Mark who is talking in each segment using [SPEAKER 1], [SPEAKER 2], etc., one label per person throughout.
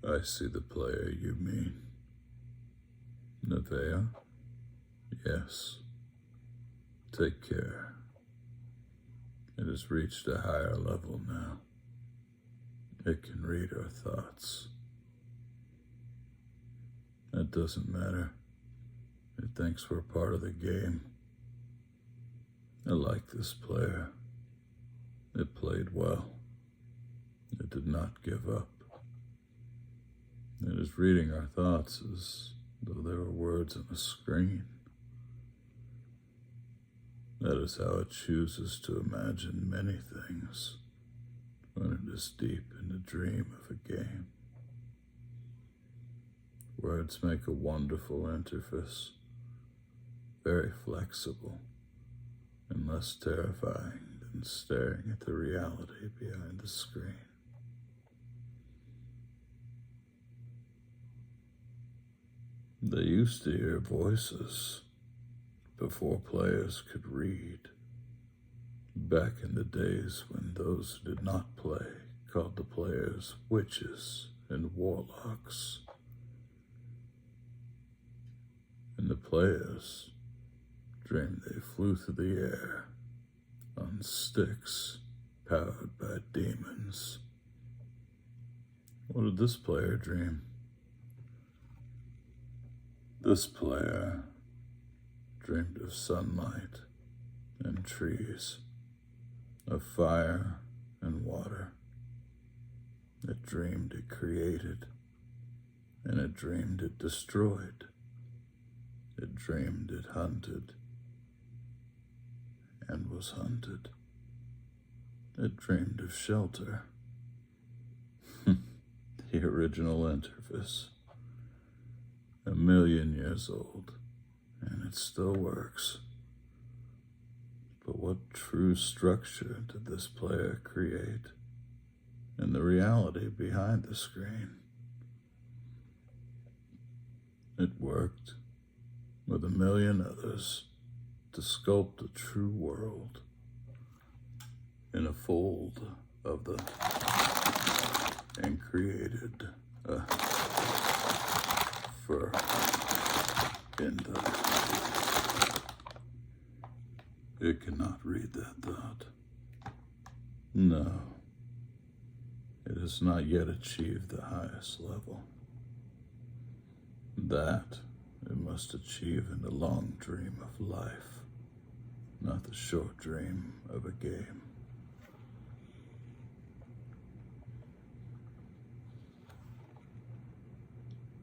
[SPEAKER 1] I see the player you mean. Nevaeh? Yes. Take care. It has reached a higher level now. It can read our thoughts. That doesn't matter. It thinks we're part of the game. I like this player. It played well. It did not give up. It is reading our thoughts as though they were words on a screen. That is how it chooses to imagine many things when it is deep in the dream of a game. Words make a wonderful interface, very flexible and less terrifying than staring at the reality behind the screen. They used to hear voices before players could read, back in the days when those who did not play called the players witches and warlocks. And the players dreamed they flew through the air on sticks powered by demons. What did this player dream? This player dreamed of sunlight and trees, of fire and water. It dreamed it created, and it dreamed it destroyed. It dreamed it hunted and was hunted. It dreamed of shelter. The original interface. 1,000,000 years old, and it still works. But what true structure did this player create in the reality behind the screen? It worked with 1,000,000 others to sculpt a true world in a fold of the and created a fur in the. It cannot read that thought. No, it has not yet achieved the highest level. That it must achieve in the long dream of life, not the short dream of a game.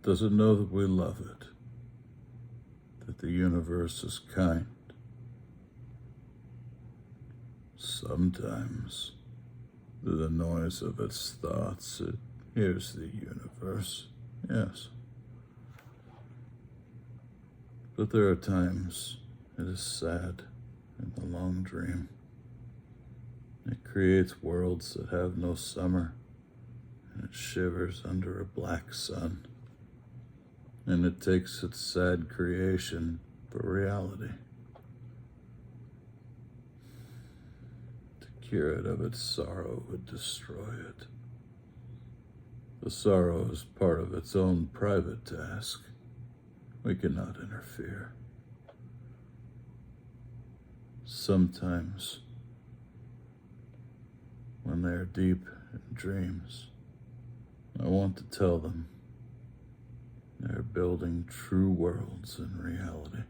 [SPEAKER 1] Does it know that we love it? That the universe is kind? Sometimes, through the noise of its thoughts, it hears the universe, yes. But there are times it is sad in the long dream. It creates worlds that have no summer, and it shivers under a black sun. And it takes its sad creation for reality. To cure it of its sorrow would destroy it. The sorrow is part of its own private task. We cannot interfere. Sometimes, when they are deep in dreams, I want to tell them they're building true worlds in reality.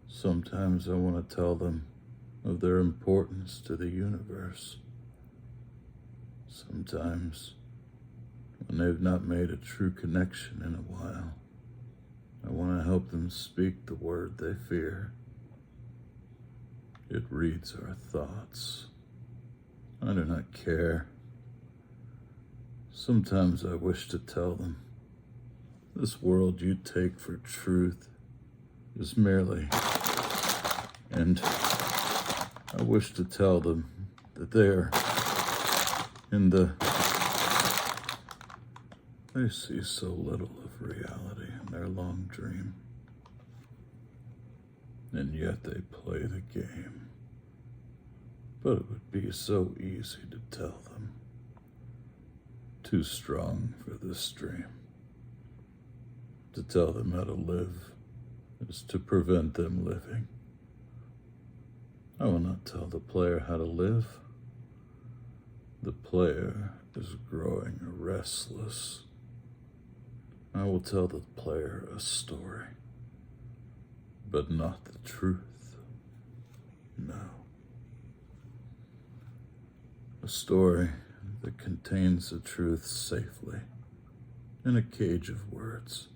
[SPEAKER 1] Sometimes I want to tell them of their importance to the universe. Sometimes, when they've not made a true connection in a while, I want to help them speak the word they fear. It reads our thoughts. I do not care. Sometimes I wish to tell them, this world you take for truth is merely, and I wish to tell them that they are in the, they see so little of reality in their long dream, and yet they play the game. But it would be so easy to tell them. too strong for this dream. To tell them how to live is to prevent them living. I will not tell the player how to live. The player is growing restless. I will tell the player a story, but not the truth. No. A story that contains the truth safely in a cage of words,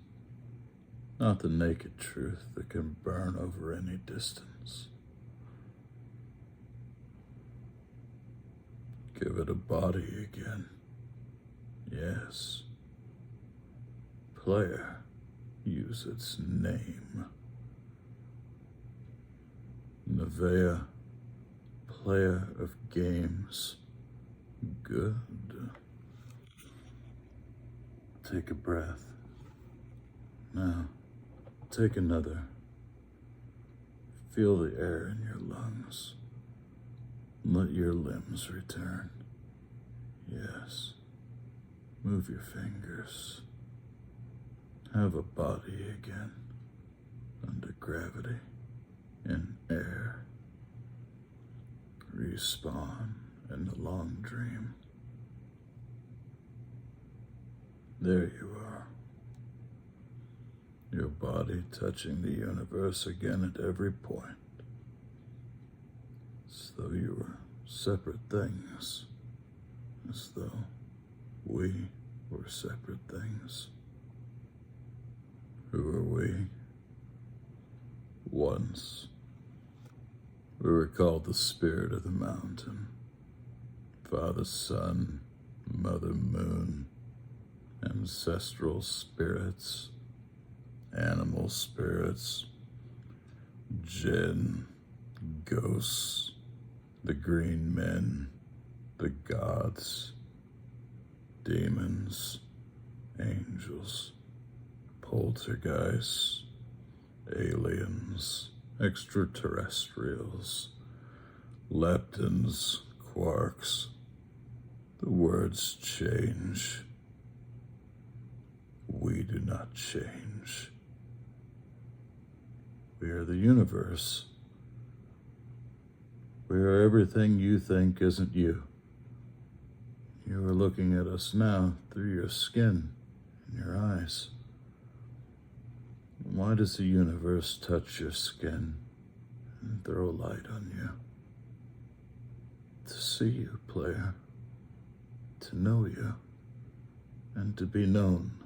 [SPEAKER 1] not the naked truth that can burn over any distance. Give it a body again. Yes. Player, use its name. Nevaeh, player of games. Good. Take a breath. Now, take another. Feel the air in your lungs. Let your limbs return. Yes. Move your fingers. Have a body again. Under gravity. In air. Respawn in the long dream. There you are. Your body touching the universe again at every point. As though you were separate things. As though we were separate things. Who are we? Once, we were called the spirit of the mountain. Father Sun, Mother Moon, ancestral spirits, animal spirits, jinn, ghosts, the green men, the gods, demons, angels, poltergeists, aliens, extraterrestrials, leptons, quarks. The words change. We do not change. We are the universe. We are everything you think isn't you. You are looking at us now through your skin and your eyes. Why does the universe touch your skin and throw light on you? To see you, player. To know you. And to be known.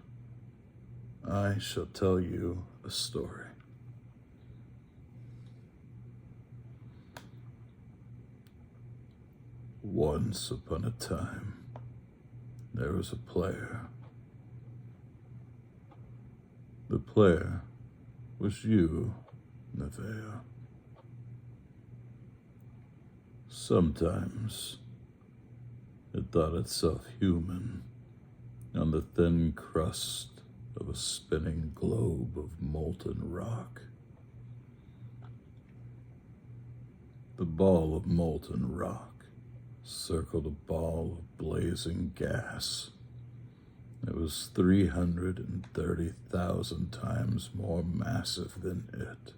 [SPEAKER 1] I shall tell you a story. Once upon a time, there was a player. The player was you, Nevaeh. Sometimes it thought itself human on the thin crust of a spinning globe of molten rock. The ball of molten rock circled a ball of blazing gas. It was 330,000 times more massive than it.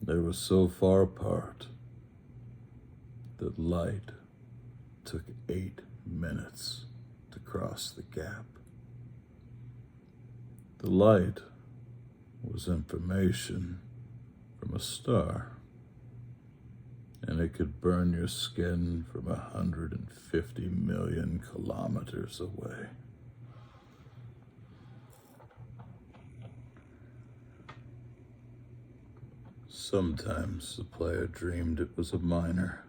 [SPEAKER 1] They were so far apart that light took 8 minutes to cross the gap. The light was information from a star, and it could burn your skin from 150 million kilometers away. Sometimes the player dreamed it was a miner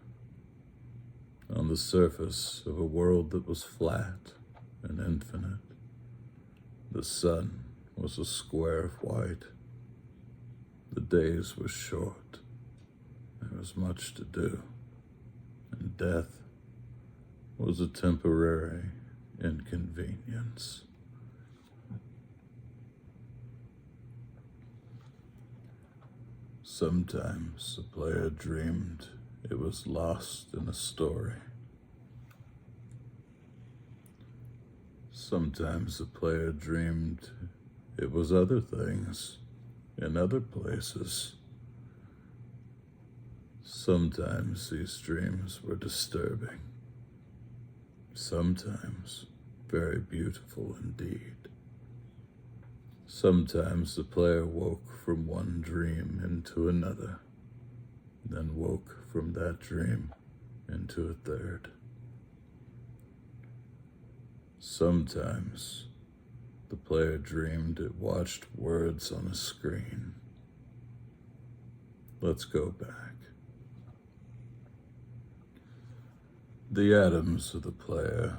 [SPEAKER 1] on the surface of a world that was flat and infinite. The sun was a square of white. The days were short. There was much to do, and death was a temporary inconvenience. Sometimes the player dreamed it was lost in a story. Sometimes the player dreamed it was other things in other places. Sometimes these dreams were disturbing. Sometimes very beautiful indeed. Sometimes the player woke from one dream into another, then woke from that dream into a third. Sometimes the player dreamed it watched words on a screen. Let's go back. The atoms of the player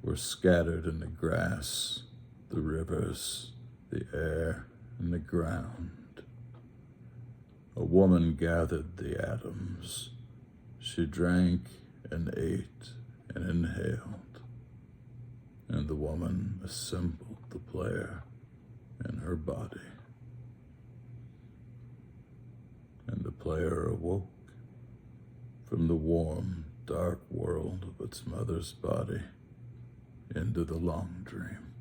[SPEAKER 1] were scattered in the grass, the rivers, the air, and the ground. A woman gathered the atoms. She drank and ate and inhaled, and the woman assembled the player in her body. And the player awoke from the warm, dark world of its mother's body into the long dream.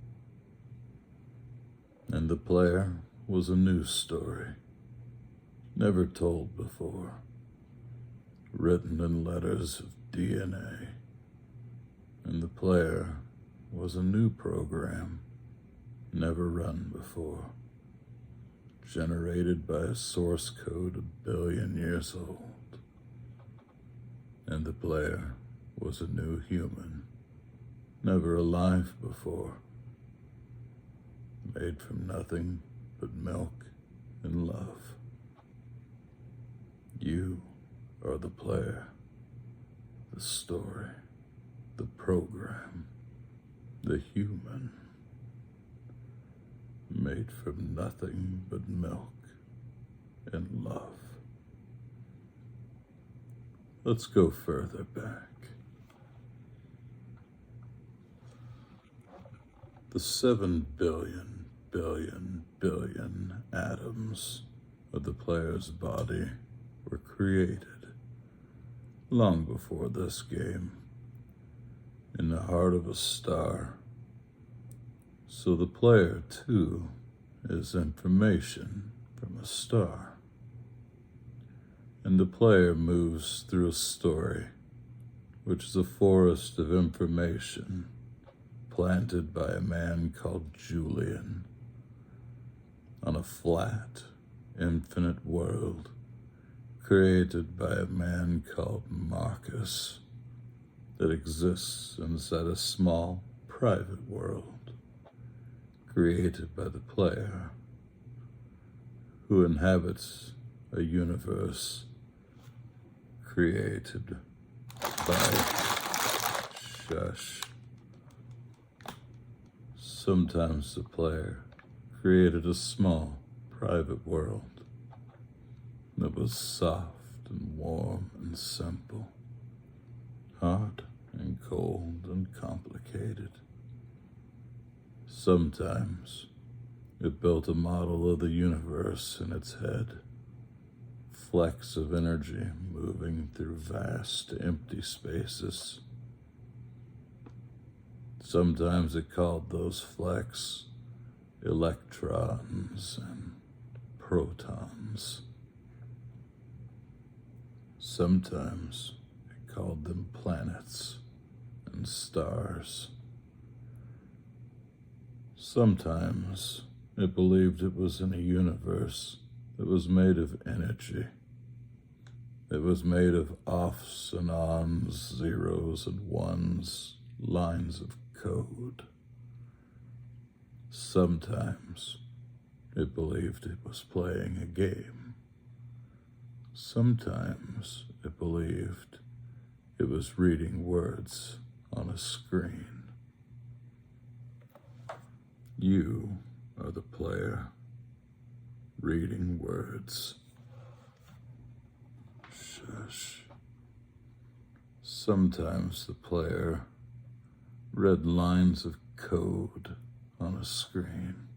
[SPEAKER 1] And the player was a new story, never told before, written in letters of DNA. And the player was a new program, never run before, generated by a source code 1 billion years old. And the player was a new human, never alive before, made from nothing but milk and love. You are the player, the story, the program, the human, made from nothing but milk and love. Let's go further back. The 7 billion atoms of the player's body were created long before this game, in the heart of a star. So the player, too, is information from a star. And the player moves through a story, which is a forest of information planted by a man called Julian on a flat, infinite world created by a man called Marcus that exists inside a small, private world created by the player who inhabits a universe created by Shush. Sometimes the player created a small, private world that was soft and warm and simple, hot and cold and complicated. Sometimes it built a model of the universe in its head, flecks of energy moving through vast, empty spaces. Sometimes it called those flecks electrons and protons. Sometimes it called them planets and stars. Sometimes it believed it was in a universe that was made of energy. It was made of offs and ons, zeros and ones, lines of code. Sometimes it believed it was playing a game. Sometimes it believed it was reading words on a screen. You are the player, reading words. Shush. Sometimes the player read lines of code on a screen,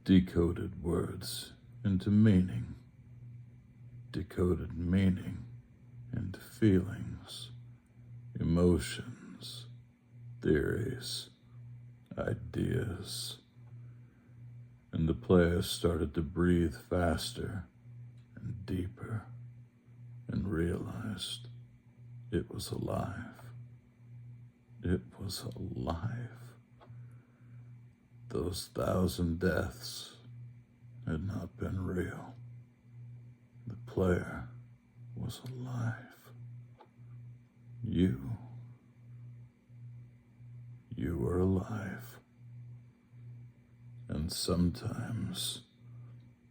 [SPEAKER 1] decoded words into meaning, decoded meaning into feelings, emotions, theories, ideas, and the player started to breathe faster and deeper and realized it was alive. It was alive. Those 1,000 deaths had not been real. The player was alive. You were alive. And sometimes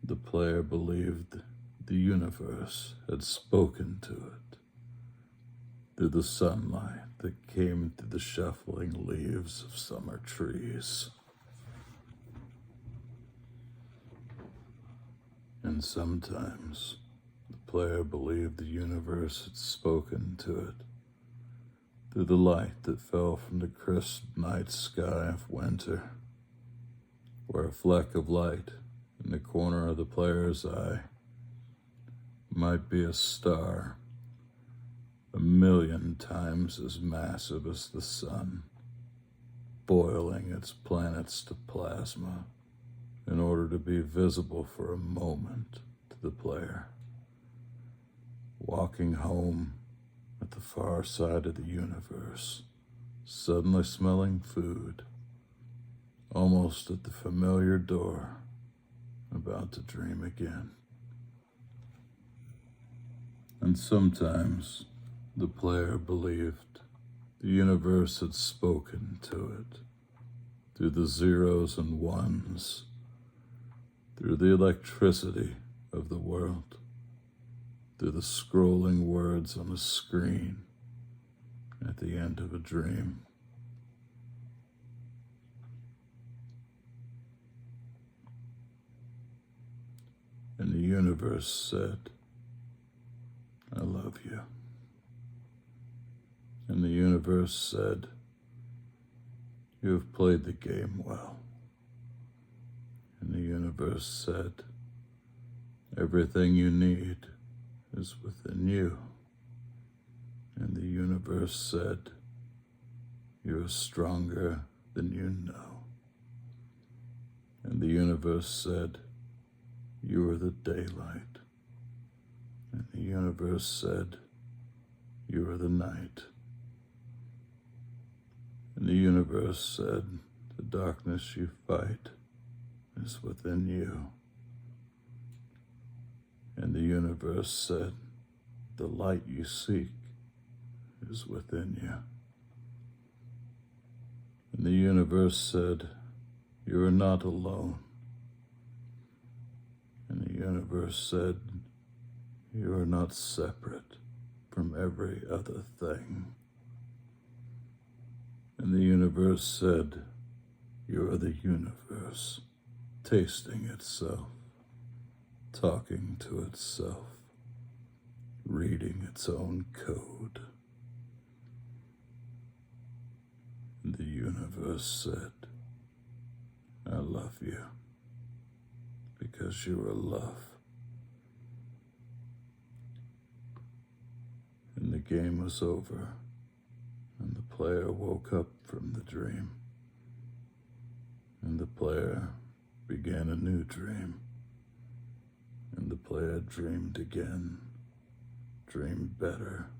[SPEAKER 1] the player believed the universe had spoken to it through the sunlight that came through the shuffling leaves of summer trees. And sometimes the player believed the universe had spoken to it through the light that fell from the crisp night sky of winter, where a fleck of light in the corner of the player's eye might be a star 1,000,000 times as massive as the sun, boiling its planets to plasma in order to be visible for a moment to the player. Walking home at the far side of the universe, suddenly smelling food, almost at the familiar door, about to dream again. And sometimes the player believed the universe had spoken to it through the zeros and ones, through the electricity of the world, through the scrolling words on a screen at the end of a dream. And the universe said, I love you. And the universe said, you have played the game well. And the universe said, everything you need is within you. And the universe said, you are stronger than you know. And the universe said, you are the daylight. And the universe said, you are the night. And the universe said, the darkness you fight is within you. And the universe said, the light you seek is within you. And the universe said, you are not alone. And the universe said, you are not separate from every other thing. And the universe said, you are the universe, tasting itself, talking to itself, reading its own code. And the universe said, I love you because you are love. And the game was over, and the player woke up from the dream, and the player began a new dream, and the player dreamed again, dreamed better,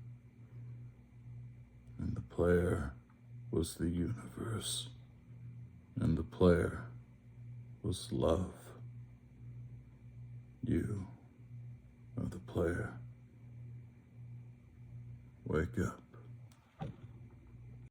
[SPEAKER 1] and the player was the universe, and the player was love. You are the player. Wake up.